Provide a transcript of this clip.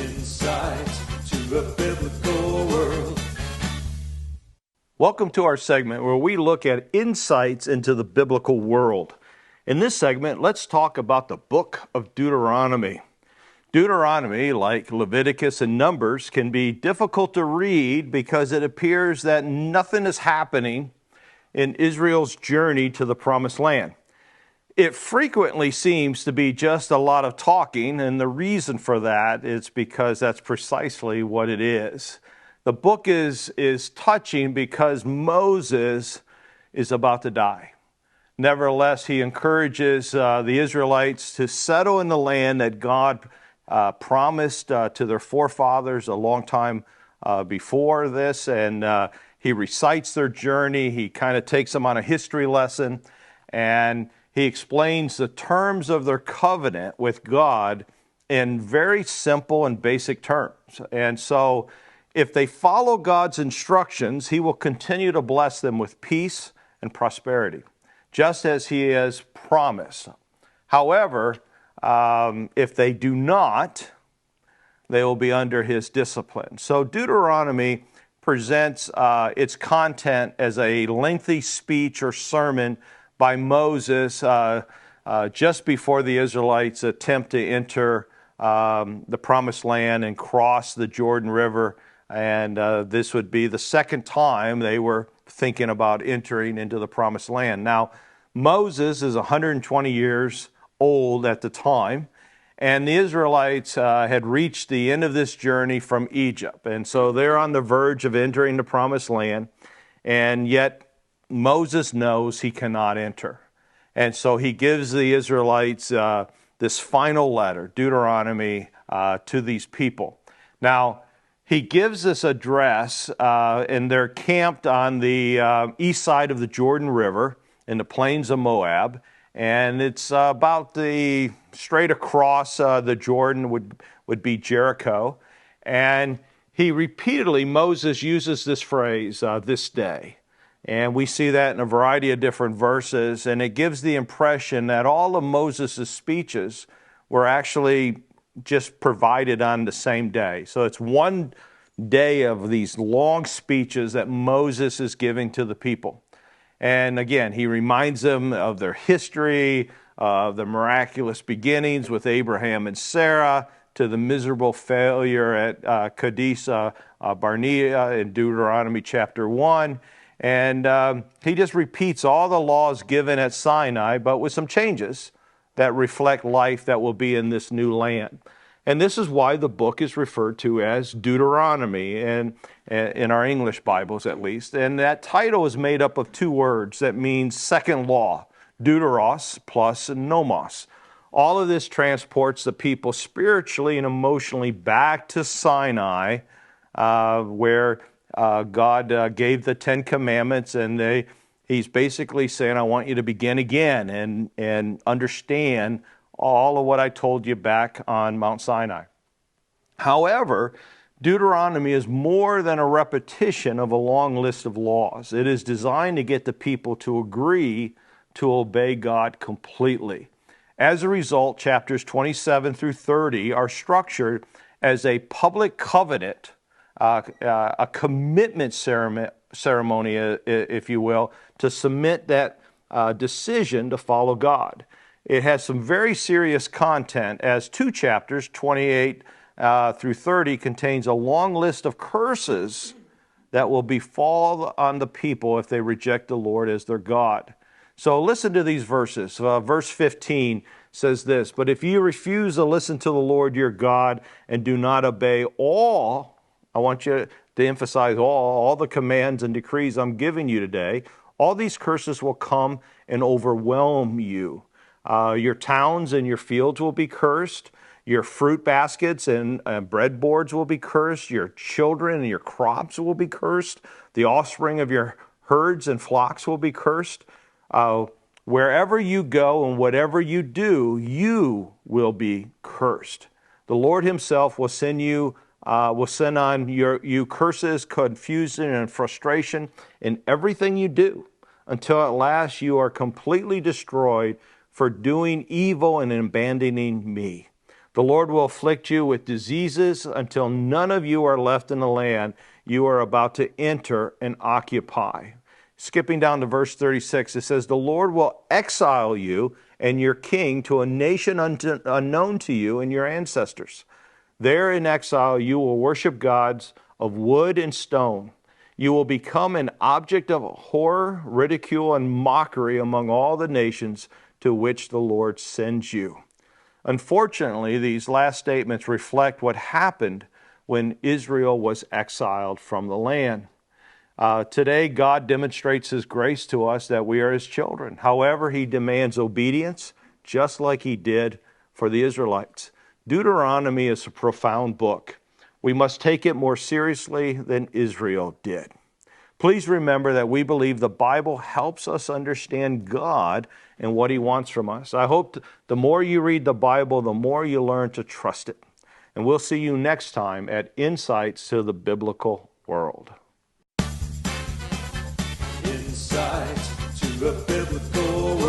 Insight to a biblical world. Welcome to our segment where we look at insights into the biblical world. In this segment, let's talk about the Book of Deuteronomy. Deuteronomy, like Leviticus and Numbers, can be difficult to read because it appears that nothing is happening in Israel's journey to the Promised Land. It frequently seems to be just a lot of talking, and the reason for that is because that's precisely what it is. The book is touching because Moses is about to die. Nevertheless, he encourages the Israelites to settle in the land that God promised to their forefathers a long time before this, and he recites their journey. He kind of takes them on a history lesson, and he explains the terms of their covenant with God in very simple and basic terms. And so if they follow God's instructions, he will continue to bless them with peace and prosperity, just as he has promised. However, if they do not, they will be under his discipline. So Deuteronomy presents its content as a lengthy speech or sermon by Moses just before the Israelites attempt to enter the Promised Land and cross the Jordan River. And this would be the second time they were thinking about entering into the Promised Land. Now, Moses is 120 years old at the time, and the Israelites had reached the end of this journey from Egypt. And so they're on the verge of entering the Promised Land, and yet Moses knows he cannot enter. And so he gives the Israelites this final letter, Deuteronomy, to these people. Now, he gives this address, and they're camped on the east side of the Jordan River in the plains of Moab, and it's about the straight across the Jordan would be Jericho. And Moses uses this phrase, this day. And we see that in a variety of different verses, and it gives the impression that all of Moses' speeches were actually just provided on the same day. So it's one day of these long speeches that Moses is giving to the people. And again, he reminds them of their history, of the miraculous beginnings with Abraham and Sarah, to the miserable failure at Kadesh Barnea in Deuteronomy chapter 1. And he just repeats all the laws given at Sinai, but with some changes that reflect life that will be in this new land. And this is why the book is referred to as Deuteronomy, and in our English Bibles at least. And that title is made up of two words that means second law, deuteros plus nomos. All of this transports the people spiritually and emotionally back to Sinai, where God gave the Ten Commandments, and he's basically saying, I want you to begin again and understand all of what I told you back on Mount Sinai. However, Deuteronomy is more than a repetition of a long list of laws. It is designed to get the people to agree to obey God completely. As a result, chapters 27 through 30 are structured as a public covenant, a commitment ceremony, if you will, to submit that decision to follow God. It has some very serious content, as two chapters, 28 through 30, contains a long list of curses that will befall on the people if they reject the Lord as their God. So listen to these verses. Verse 15 says this, but if you refuse to listen to the Lord your God and do not obey all, I want you to emphasize all the commands and decrees I'm giving you today, all these curses will come and overwhelm you. Your towns and your fields will be cursed. Your fruit baskets and breadboards will be cursed. Your children and your crops will be cursed. The offspring of your herds and flocks will be cursed. Wherever you go and whatever you do, you will be cursed. The Lord himself will send on you curses, confusion, and frustration in everything you do, until at last you are completely destroyed for doing evil and abandoning me. The Lord will afflict you with diseases until none of you are left in the land you are about to enter and occupy. Skipping down to verse 36, it says, the Lord will exile you and your king to a nation unknown to you and your ancestors. There in exile you will worship gods of wood and stone. You will become an object of horror, ridicule, and mockery among all the nations to which the Lord sends you. Unfortunately, these last statements reflect what happened when Israel was exiled from the land. Today, God demonstrates His grace to us that we are His children. However, He demands obedience, just like He did for the Israelites. Deuteronomy is a profound book. We must take it more seriously than Israel did. Please remember that we believe the Bible helps us understand God and what He wants from us. I hope the more you read the Bible, the more you learn to trust it. And we'll see you next time at Insights to the Biblical World. Insight to a biblical